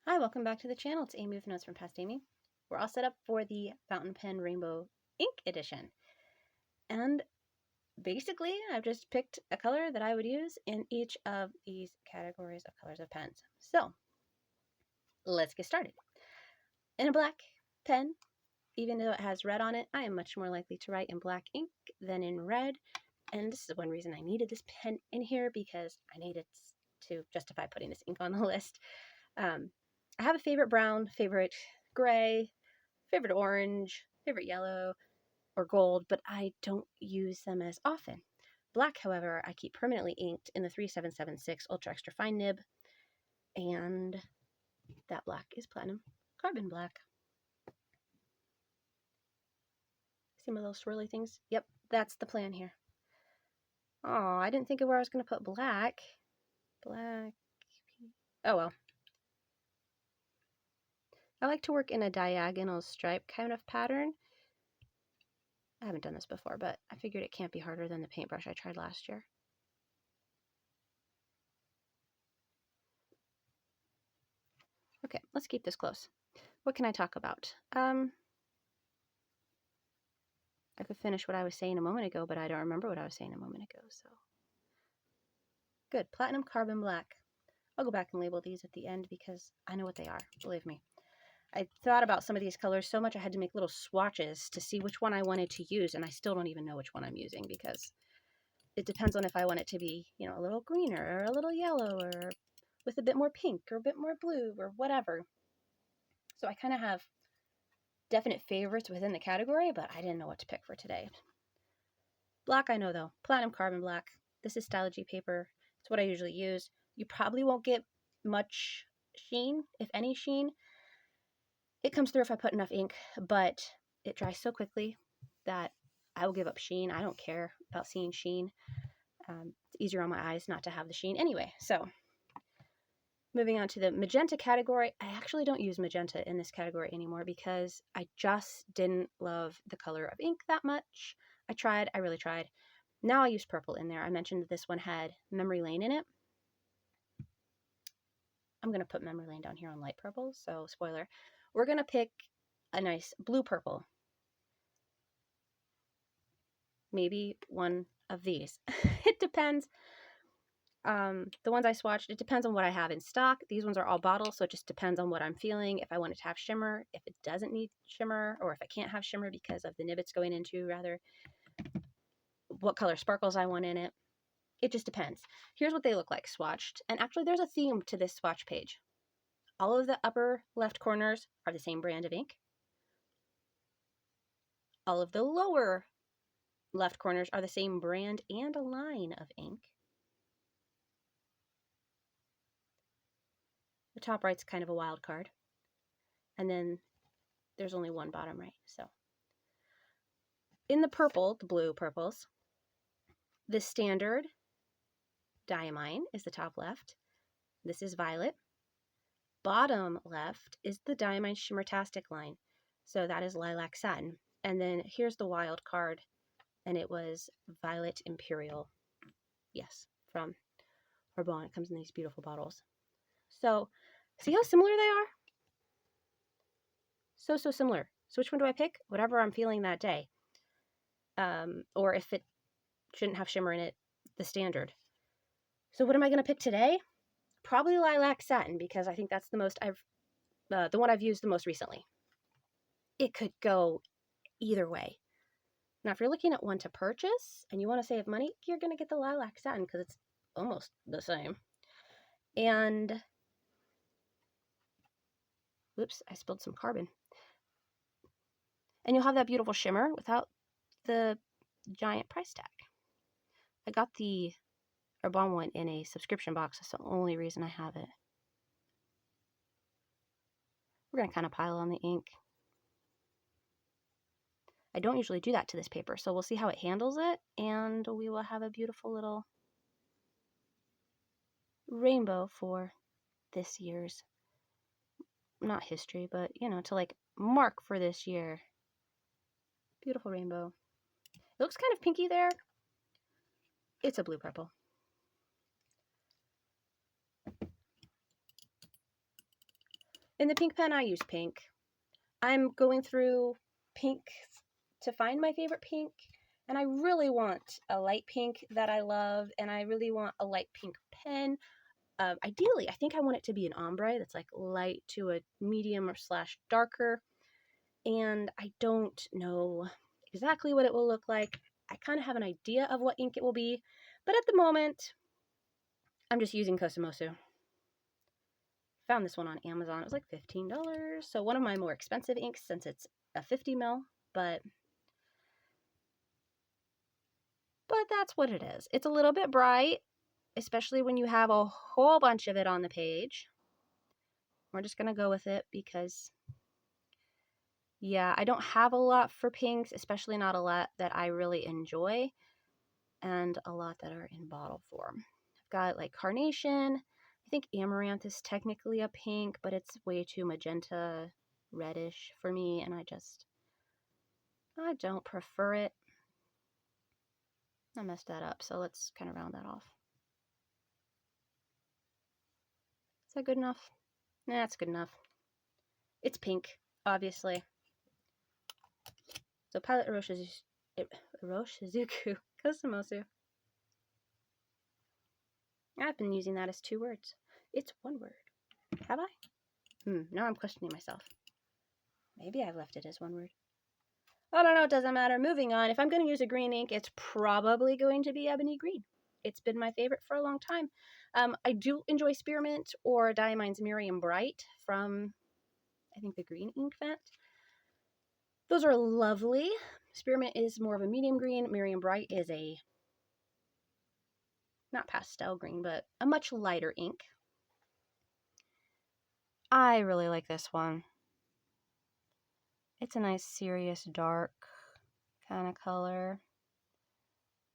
Hi, welcome back to the channel. It's Amy with Notes from Past Amy. We're all set up for the Fountain Pen Rainbow Ink Edition. And basically, I've just picked a color that I would use in each of these categories of colors of pens. So, let's get started. In a black pen, even though it has red on it, I am much more likely to write in black ink than in red. And this is one reason I needed this pen in here, because I needed to justify putting this ink on the list. I have a favorite brown, favorite gray, favorite orange, favorite yellow, or gold, but I don't use them as often. Black, however, I keep permanently inked in the 3776 Ultra Extra Fine nib, and that black is Platinum Carbon Black. See my little swirly things? Yep, that's the plan here. Oh, I didn't think of where I was going to put black. Black. Oh well. I like to work in a diagonal stripe kind of pattern. I haven't done this before, but I figured it can't be harder than the paintbrush I tried last year. Okay, let's keep this close. What can I talk about? I could finish what I was saying a moment ago, but I don't remember what I was saying a moment ago, so. Good, Platinum Carbon Black. I'll go back and label these at the end because I know what they are, believe me. I thought about some of these colors so much I had to make little swatches to see which one I wanted to use, and I still don't even know which one I'm using because it depends on if I want it to be, you know, a little greener or a little yellow or with a bit more pink or a bit more blue or whatever. So I kind of have definite favorites within the category, but I didn't know what to pick for today. Black I know though, Platinum Carbon Black. This is Stylogy paper. It's what I usually use. You probably won't get much sheen, if any sheen. It comes through if I put enough ink, but it dries so quickly that I will give up sheen. I don't care about seeing sheen. It's easier on my eyes not to have the sheen anyway. So moving on to the magenta category, I actually don't use magenta in this category anymore because I just didn't love the color of ink that much. I really tried. Now I use purple in there. I mentioned that this one had Memory Lane in it. I'm going to put Memory Lane down here on light purple, so spoiler. We're going to pick a nice blue purple. Maybe one of these. It depends. The ones I swatched, it depends on what I have in stock. These ones are all bottles, so it just depends on what I'm feeling. If I want it to have shimmer, if it doesn't need shimmer, or if I can't have shimmer because of the nib it's going into, rather, what color sparkles I want in it. It just depends. Here's what they look like swatched. And actually, there's a theme to this swatch page. All of the upper left corners are the same brand of ink. All of the lower left corners are the same brand and a line of ink. The top right's kind of a wild card. And then there's only one bottom right. So in the purple, the blue purples, the standard Diamine is the top left. This is violet. Bottom left is the Diamine Shimmertastic line. So that is lilac satin. And then here's the wild card, and it was Violet Imperial. Yes, from Arbonne. It comes in these beautiful bottles. So see how similar they are? So similar. So which one do I pick? Whatever I'm feeling that day. Or if it shouldn't have shimmer in it, the standard. So what am I going to pick today? Probably lilac satin, because I think that's the one I've used the most recently. It could go either way. Now, if you're looking at one to purchase and you want to save money, you're going to get the lilac satin because it's almost the same. And, whoops, I spilled some carbon. And you'll have that beautiful shimmer without the giant price tag. I got the Arbonne one in a subscription box. That's the only reason I have it. We're going to kind of pile on the ink. I don't usually do that to this paper, so we'll see how it handles it, and we will have a beautiful little rainbow for this year's, not history, but, you know, to like mark for this year. Beautiful rainbow. It looks kind of pinky there. It's a blue purple. In the pink pen, I use pink. I'm going through pink to find my favorite pink, and I really want a light pink that I love, and I really want a light pink pen. Ideally, I think I want it to be an ombre that's like light to a medium or slash darker, and I don't know exactly what it will look like. I kind of have an idea of what ink it will be, but at the moment, I'm just using Kosumosu. Found this one on Amazon. It was like $15, so one of my more expensive inks since it's a 50 ml, but that's what it is. It's a little bit bright, especially when you have a whole bunch of it on the page. We're just going to go with it because, yeah, I don't have a lot for pinks, especially not a lot that I really enjoy, and a lot that are in bottle form. I've got like carnation. I think amaranth is technically a pink, but it's way too magenta reddish for me, and I don't prefer it. I messed that up, so let's kind of round that off. Is that good enough? Nah, that's good enough. It's pink, obviously. So Pilot Iroshizuku Kosumosu. I've been using that as 2 words. It's 1 word. Have I? Now I'm questioning myself. Maybe I've left it as 1 word. I don't know, it doesn't matter. Moving on. If I'm going to use a green ink, it's probably going to be Ebony Green. It's been my favorite for a long time. I do enjoy Spearmint or Diamine's Miriam Bright from, I think, the Green Ink Vent. Those are lovely. Spearmint is more of a medium green. Miriam Bright is a, not pastel green, but a much lighter ink. I really like this one. It's a nice, serious, dark kind of color,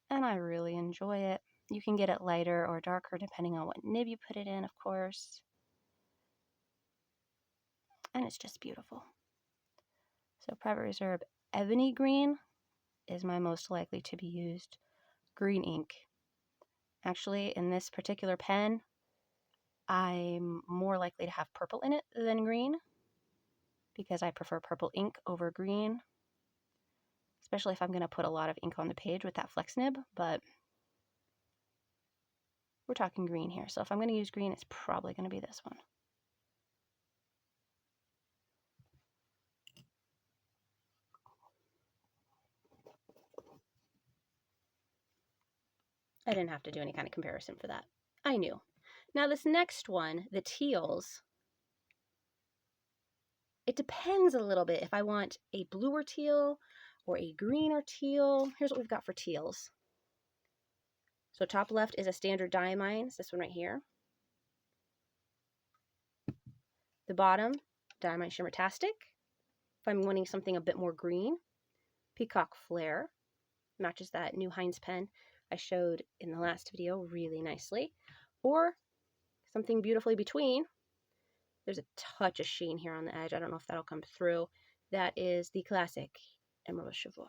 and I really enjoy it. You can get it lighter or darker depending on what nib you put it in, of course. And it's just beautiful. So Private Reserve Ebony Green is my most likely to be used green ink. Actually, in this particular pen, I'm more likely to have purple in it than green because I prefer purple ink over green, especially if I'm going to put a lot of ink on the page with that flex nib, but we're talking green here. So if I'm going to use green, it's probably going to be this one. I didn't have to do any kind of comparison for that. I knew. Now this next one, the teals, it depends a little bit if I want a bluer teal or a greener teal. Here's what we've got for teals. So top left is a standard Diamine, it's this one right here. The bottom, Diamine Shimmertastic. If I'm wanting something a bit more green, Peacock Flare. Matches that new Heinz pen I showed in the last video really nicely. Or something beautifully between. There's a touch of sheen here on the edge. I don't know if that'll come through. That is the classic Emerald Chevaux.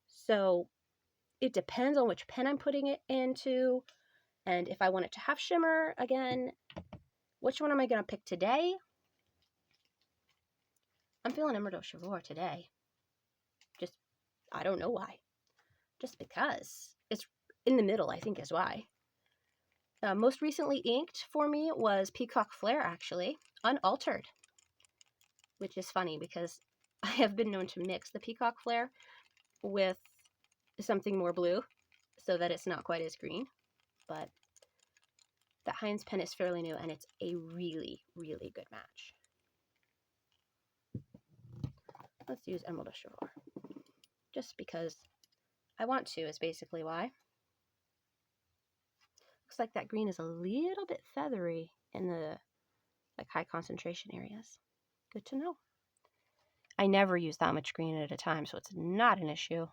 So it depends on which pen I'm putting it into. And if I want it to have shimmer, again, which one am I going to pick today? I'm feeling Emerald Chevaux today. Just, I don't know why. Just because. It's in the middle, I think is why. Most recently inked for me was Peacock Flare, actually, unaltered. Which is funny because I have been known to mix the Peacock Flare with something more blue so that it's not quite as green. But the Heinz pen is fairly new and it's a really, really good match. Let's use Emerald Chevaux. Just because I want to is basically why. Looks like that green is a little bit feathery in the like high concentration areas. Good to know. I never use that much green at a time, so it's not an issue.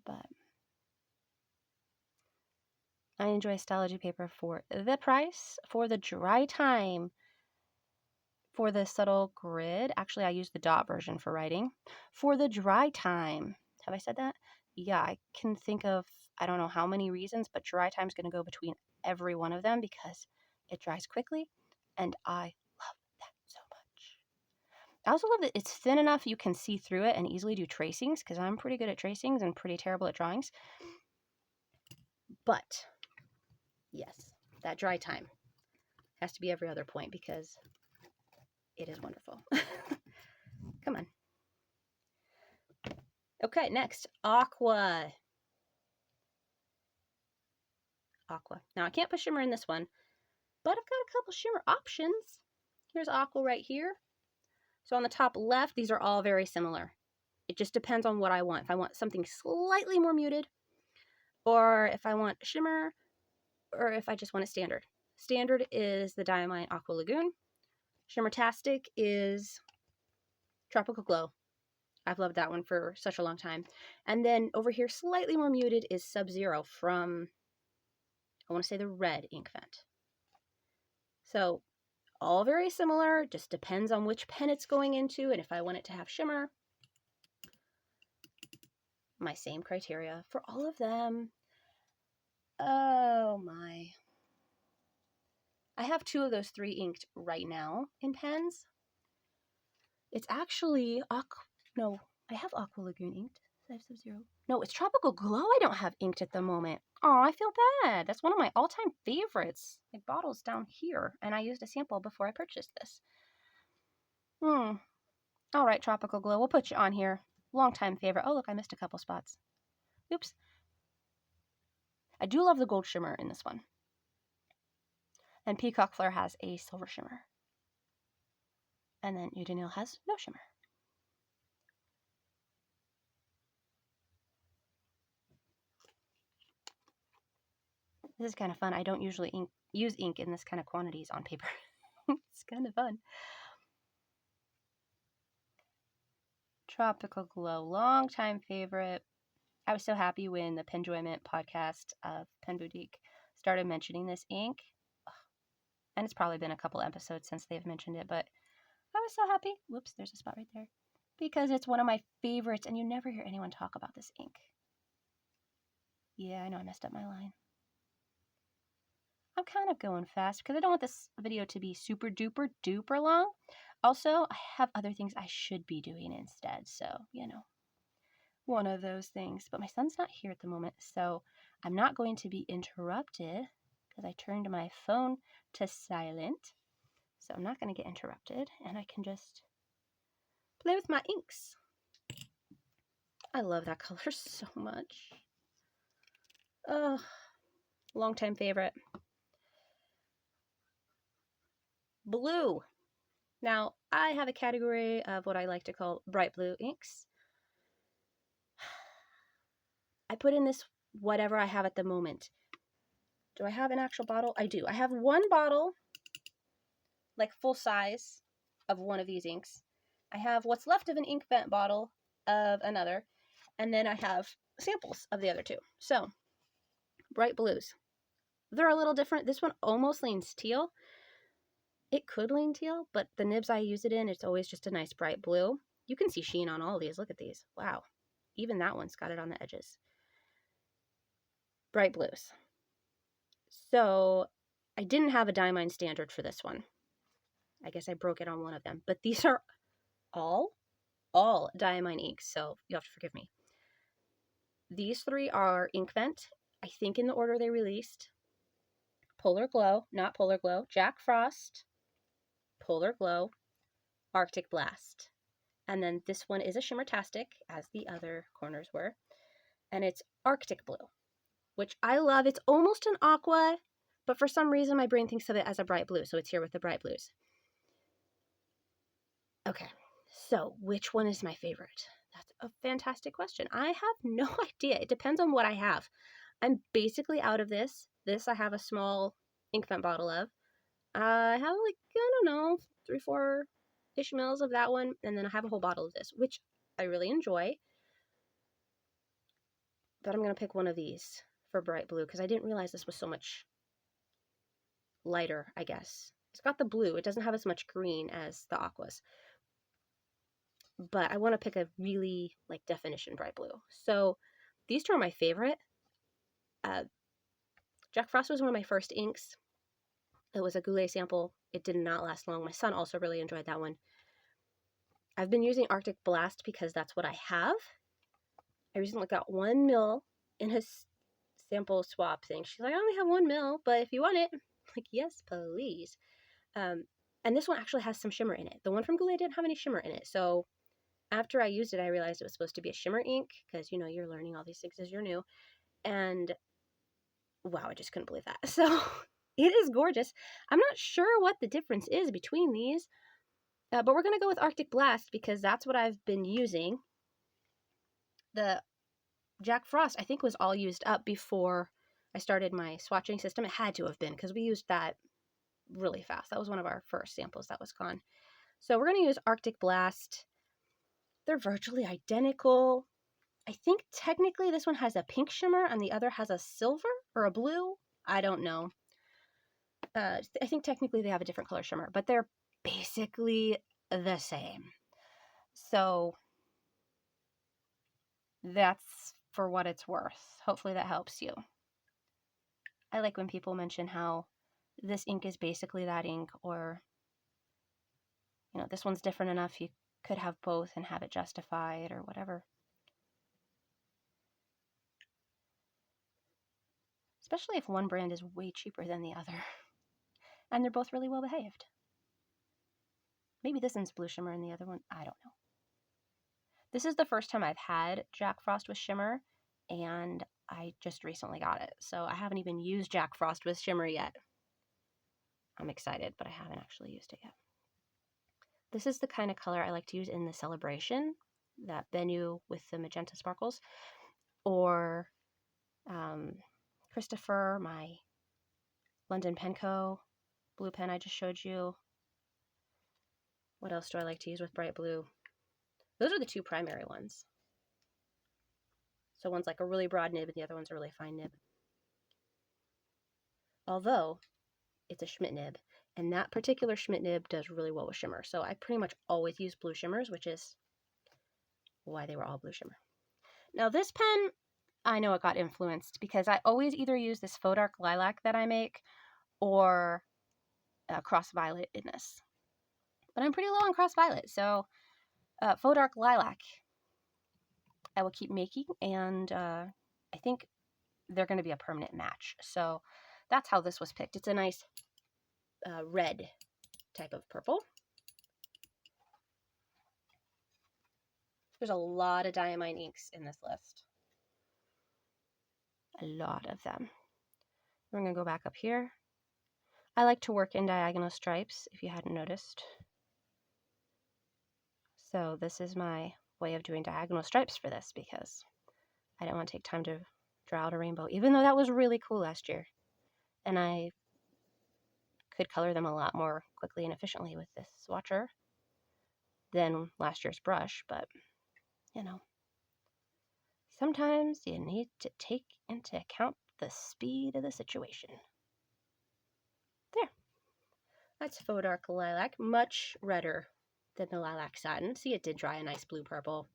But I enjoy Stalogy paper for the price, for the dry time, for the subtle grid. Actually, I use the dot version for writing. For the dry time. Have I said that? Yeah, I can think of, I don't know how many reasons, but dry time is going to go between every one of them because it dries quickly And I love that so much. I also love that it's thin enough you can see through it and easily do tracings, because I'm pretty good at tracings and pretty terrible at drawings. But yes, that dry time has to be every other point because it is wonderful. Come on. Okay, next, Aqua. Aqua. Now, I can't put shimmer in this one, but I've got a couple shimmer options. Here's Aqua right here. So on the top left, these are all very similar. It just depends on what I want. If I want something slightly more muted, or if I want shimmer, or if I just want a standard. Standard is the Diamine Aqua Lagoon. Shimmertastic is Tropical Glow. I've loved that one for such a long time. And then over here, slightly more muted, is Sub-Zero from, I want to say, the red ink vent. So all very similar, just depends on which pen it's going into and if I want it to have shimmer. My same criteria for all of them. Oh my. I have 2 of those 3 inked right now in pens. It's actually, no, I have Aqua Lagoon inked. I have Sub-Zero. No, it's Tropical Glow I don't have inked at the moment. Oh, I feel bad. That's one of my all-time favorites. My bottle's down here, and I used a sample before I purchased this. All right, Tropical Glow, we'll put you on here. Long-time favorite. Oh, look, I missed a couple spots. Oops. I do love the gold shimmer in this one. And Peacock Flare has a silver shimmer. And then Udinil has no shimmer. This is kind of fun. I don't usually use ink in this kind of quantities on paper. It's kind of fun. Tropical Glow, long-time favorite. I was so happy when the Penjoyment podcast of Pen Boutique started mentioning this ink. And it's probably been a couple episodes since they've mentioned it, but I was so happy. Whoops, there's a spot right there. Because it's one of my favorites, and you never hear anyone talk about this ink. Yeah, I know I messed up my line. I'm kind of going fast because I don't want this video to be super duper duper long. Also, I have other things I should be doing instead, so, you know, one of those things. But my son's not here at the moment, so I'm not going to be interrupted because I turned my phone to silent. So I'm not going to get interrupted, and I can just play with my inks. I love that color so much. Oh, long-time favorite. Blue. Now, I have a category of what I like to call bright blue inks. I put in this whatever I have at the moment. Do I have an actual bottle? I do. I have one bottle, like full size, of one of these inks. I have what's left of an ink vent bottle of another, and then I have samples of the other 2. So, bright blues. They're a little different. This one almost leans teal. It could lean teal, but the nibs I use it in, it's always just a nice bright blue. You can see sheen on all these. Look at these. Wow. Even that one's got it on the edges. Bright blues. So I didn't have a Diamine standard for this one. I guess I broke it on one of them. But these are all Diamine inks, so you have to forgive me. These 3 are Inkvent, I think in the order they released. Polar Glow, not Polar Glow, Jack Frost, Polar Glow, Arctic Blast. And then this one is a Shimmertastic, as the other corners were. And it's Arctic Blue, which I love. It's almost an aqua, but for some reason my brain thinks of it as a bright blue, so it's here with the bright blues. Okay, so which one is my favorite? That's a fantastic question. I have no idea. It depends on what I have. I'm basically out of this. This I have a small ink vent bottle of. I have like, I don't know, 3-4-ish mils of that one, and then I have a whole bottle of this, which I really enjoy. But I'm going to pick one of these for bright blue because I didn't realize this was so much lighter, I guess. It's got the blue. It doesn't have as much green as the aquas. But I want to pick a really, like, definition bright blue. So these 2 are my favorite. Jack Frost was one of my first inks. It was a Goulet sample. It did not last long. My son also really enjoyed that one. I've been using Arctic Blast because that's what I have. I recently got 1 ml in his sample swap thing. She's like, I only have 1 ml, but if you want it, I'm like, yes, please. And this one actually has some shimmer in it. The one from Goulet didn't have any shimmer in it. So after I used it, I realized it was supposed to be a shimmer ink because, you know, you're learning all these things as you're new. And wow, I just couldn't believe that. So it is gorgeous. I'm not sure what the difference is between these, but we're going to go with Arctic Blast because that's what I've been using. The Jack Frost, I think, was all used up before I started my swatching system. It had to have been because we used that really fast. That was one of our first samples that was gone. So we're going to use Arctic Blast. They're virtually identical. I think technically this one has a pink shimmer and the other has a silver or a blue. I don't know. I think technically they have a different color shimmer, but they're basically the same. So that's for what it's worth. Hopefully that helps you. I like when people mention how this ink is basically that ink, or, you know, this one's different enough you could have both and have it justified or whatever. Especially if one brand is way cheaper than the other. And they're both really well behaved. Maybe this one's blue shimmer and the other one, I don't know. This is the first time I've had Jack Frost with shimmer, and I just recently got it. So I haven't even used Jack Frost with shimmer yet. I'm excited, but I haven't actually used it yet. This is the kind of color I like to use in the Celebration, that Bennu with the magenta sparkles, or Christopher, my London Penco blue pen I just showed you. What else do I like to use with bright blue? Those are the two primary ones. So one's like a really broad nib and the other one's a really fine nib. Although it's a Schmidt nib, and that particular Schmidt nib does really well with shimmer. So I pretty much always use blue shimmers, which is why they were all blue shimmer. Now this pen, I know it got influenced because I always either use this Faux Dark Lilac that I make or Cross Violet in this. But I'm pretty low on Cross Violet, so Faux Dark Lilac I will keep making, and I think they're going to be a permanent match. So that's how this was picked. It's a nice red type of purple. There's a lot of Diamine inks in this list. A lot of them. We're going to go back up here. I like to work in diagonal stripes, if you hadn't noticed. So this is my way of doing diagonal stripes for this because I didn't want to take time to draw out a rainbow, even though that was really cool last year. And I could color them a lot more quickly and efficiently with this swatcher than last year's brush, but, you know, sometimes you need to take into account the speed of the situation. There. That's Faux Dark Lilac, much redder than the Lilac Satin. See, it did dry a nice blue purple.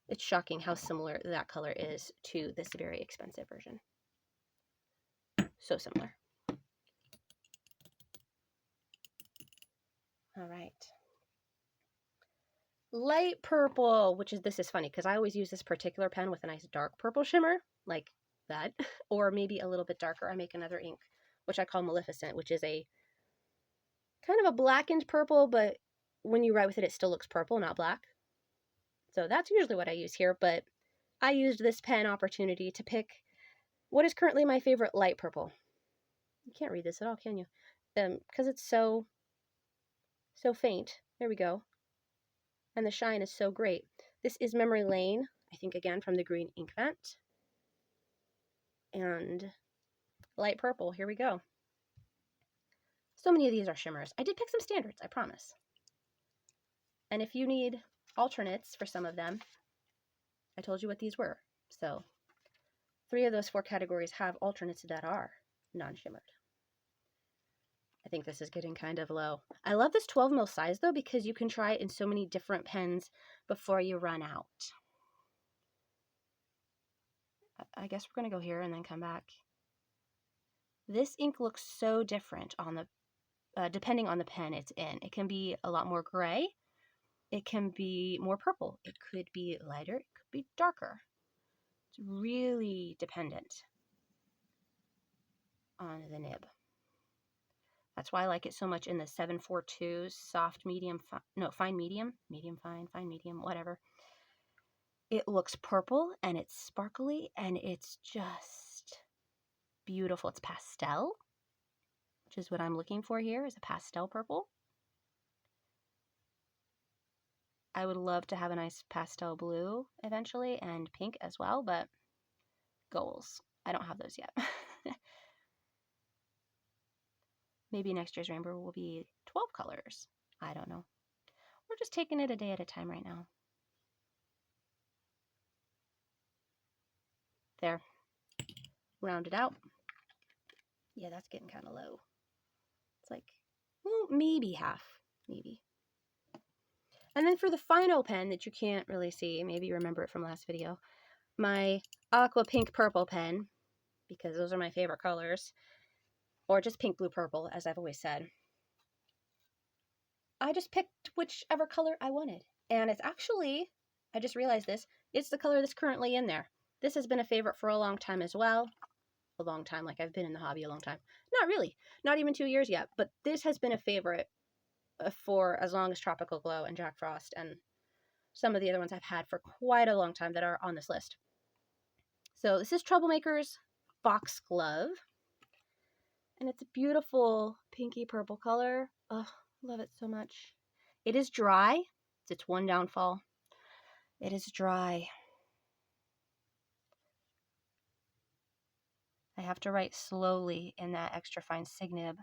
It's shocking how similar that color is to this very expensive version. So similar. All right. Light purple, which is, this is funny because I always use this particular pen with a nice dark purple shimmer, like that, or maybe a little bit darker. I make another ink, which I call Maleficent, which is a kind of a blackened purple, but when you write with it, it still looks purple, not black. So that's usually what I use here, but I used this pen opportunity to pick what is currently my favorite light purple. You can't read this at all, can you? Because it's so faint. There we go. And the shine is so great. This is Memory Lane, I think, again, from the Green Ink Vent. And light purple, here we go. So many of these are shimmers. I did pick some standards, I promise. And if you need alternates for some of them, I told you what these were. So 3 of those 4 categories have alternates that are non-shimmered. I think this is getting kind of low. I love this 12 mil size though, because you can try it in so many different pens before you run out. I guess we're going to go here and then come back. This ink looks so different on the depending on the pen it's in. It can be a lot more gray. It can be more purple. It could be lighter. It could be darker. It's really dependent on the nib. That's why I like it so much in the 742 soft medium, fine medium, medium fine, fine medium, whatever. It looks purple and it's sparkly and it's just beautiful. It's pastel, which is what I'm looking for here, is a pastel purple. I would love to have a nice pastel blue eventually and pink as well, but goals. I don't have those yet. Maybe next year's rainbow will be 12 colors. I don't know. We're just taking it a day at a time right now. There. Round it out. Yeah, that's getting kind of low. It's like, well, maybe half. Maybe. And then for the final pen that you can't really see, maybe you remember it from last video, my aqua pink purple pen, because those are my favorite colors, or just pink, blue, purple, as I've always said. I just picked whichever color I wanted. And it's actually, I just realized this, it's the color that's currently in there. This has been a favorite for a long time as well. A long time, like I've been in the hobby a long time. Not really, not even 2 years yet, but this has been a favorite for as long as Tropical Glow and Jack Frost and some of the other ones I've had for quite a long time that are on this list. So this is Troublemaker's Foxglove. And it's a beautiful pinky purple color. Oh, love it so much. It is dry. It's its one downfall. It is dry. I have to write slowly in that extra fine sig nib.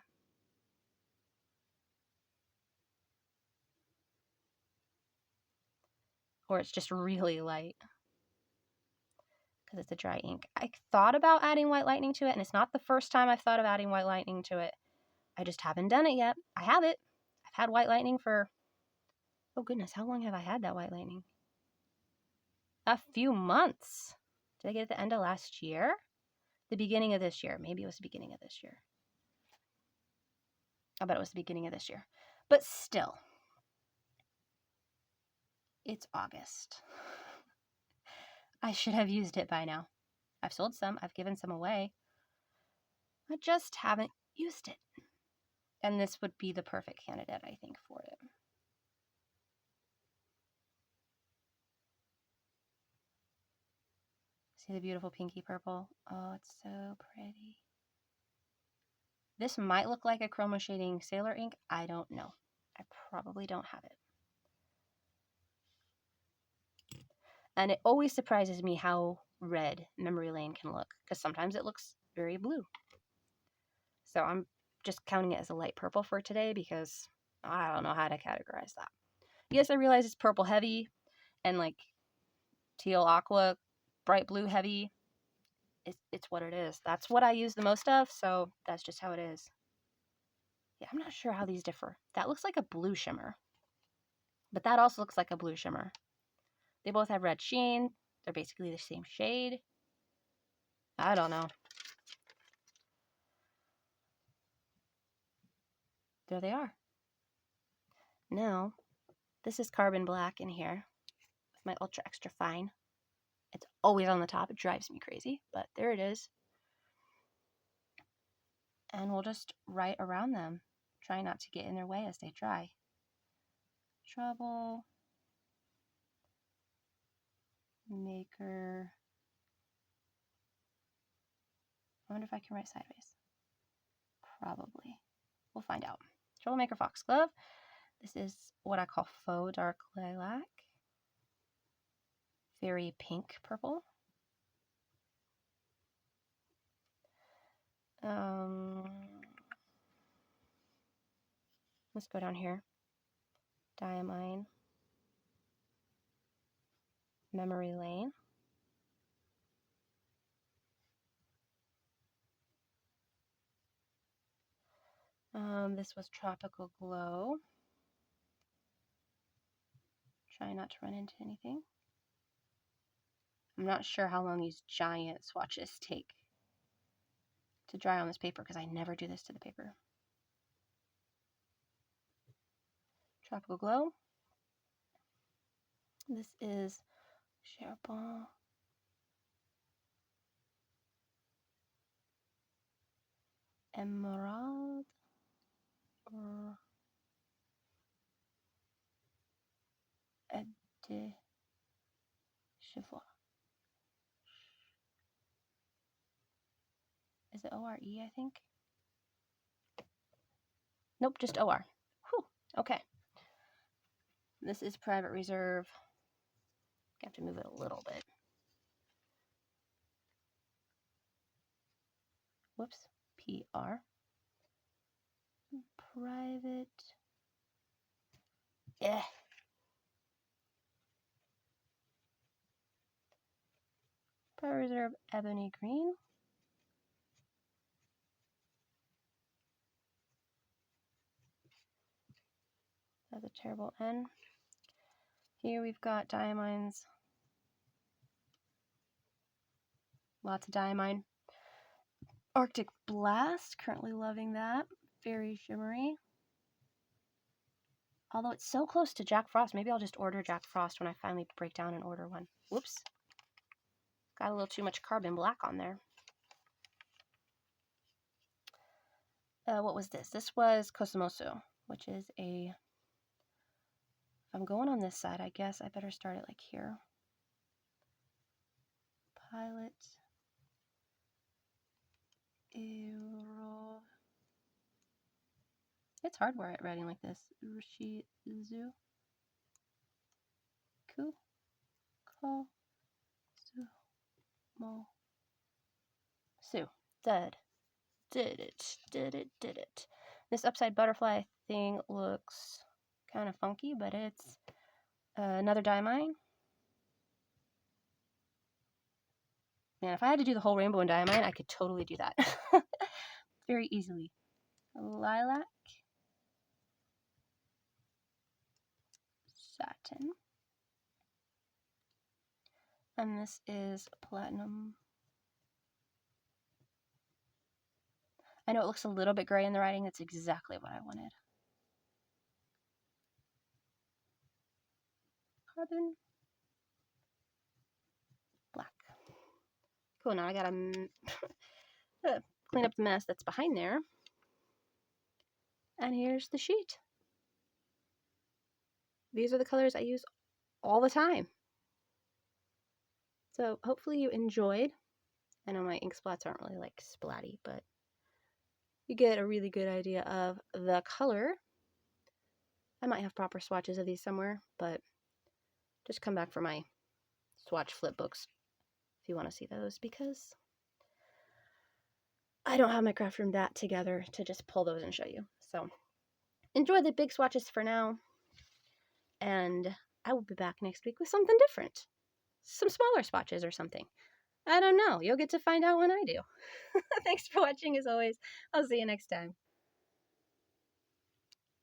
Or it's just really light because it's a dry ink. I thought about adding White Lightning to it, and it's not the first time I've thought of adding White Lightning to it. I just haven't done it yet. I have it. I've had White Lightning for, oh goodness, how long have I had that White Lightning? A few months. Did I get it at the end of last year? The beginning of this year. Maybe it was the beginning of this year. I bet it was the beginning of this year. But still, it's August. I should have used it by now. I've sold some. I've given some away. I just haven't used it. And this would be the perfect candidate, I think, for it. See the beautiful pinky purple? Oh, it's so pretty. This might look like a chroma shading Sailor ink. I don't know. I probably don't have it. And it always surprises me how red Memory Lane can look, because sometimes it looks very blue. So I'm just counting it as a light purple for today because I don't know how to categorize that. Yes, I realize it's purple heavy and like teal aqua, bright blue heavy. It's what it is. That's what I use the most of, so that's just how it is. Yeah, I'm not sure how these differ. That looks like a blue shimmer, but that also looks like a blue shimmer. They both have red sheen. They're basically the same shade. I don't know. There they are. Now, this is carbon black in here with my ultra extra fine. It's always on the top. It drives me crazy, but there it is. And we'll just write around them. Try not to get in their way as they dry. Trouble Maker. I wonder if I can write sideways. Probably. We'll find out. Troublemaker Foxglove. This is what I call faux dark lilac. Very pink purple. Let's go down here. Diamine. Memory Lane. This was Tropical Glow. Try not to run into anything. I'm not sure how long these giant swatches take. to dry on this paper because I never do this to the paper. Tropical Glow. This is Charbon Emerald or de Chevaux. Is it O-R-E, I think? Nope, just O-R. Whew, okay. This is Private Reserve. I have to move it a little bit. Whoops. P-R. Private. Private Reserve Ebony Green. That's a terrible N. Here we've got diamines. Lots of diamine. Arctic Blast, currently loving that. Very shimmery. Although it's so close to Jack Frost, maybe I'll just order Jack Frost when I finally break down and order one. Whoops. Got a little too much carbon black on there. What was this? This was Kosomosu, which is a... If I'm going on this side, I guess I better start it like here. Pilot. Euro. It's hard writing like this. Rushizu. Ku. Ko. Su. Mo. Su. Did it. This upside butterfly thing looks kind of funky, but it's another diamine. Man, if I had to do the whole rainbow in diamine, I could totally do that. Very easily. Lilac. Satin. And this is platinum. I know it looks a little bit gray in the writing. That's exactly what I wanted. Carbon. Black. Cool, now I gotta clean up the mess that's behind there. And here's the sheet. These are the colors I use all the time. So hopefully you enjoyed. I know my ink splats aren't really like splatty, but you get a really good idea of the color. I might have proper swatches of these somewhere, but just come back for my swatch flip books if you want to see those, because I don't have my craft room that together to just pull those and show you. So enjoy the big swatches for now, and I will be back next week with something different. Some smaller swatches or something. I don't know. You'll get to find out when I do. Thanks for watching as always. I'll see you next time.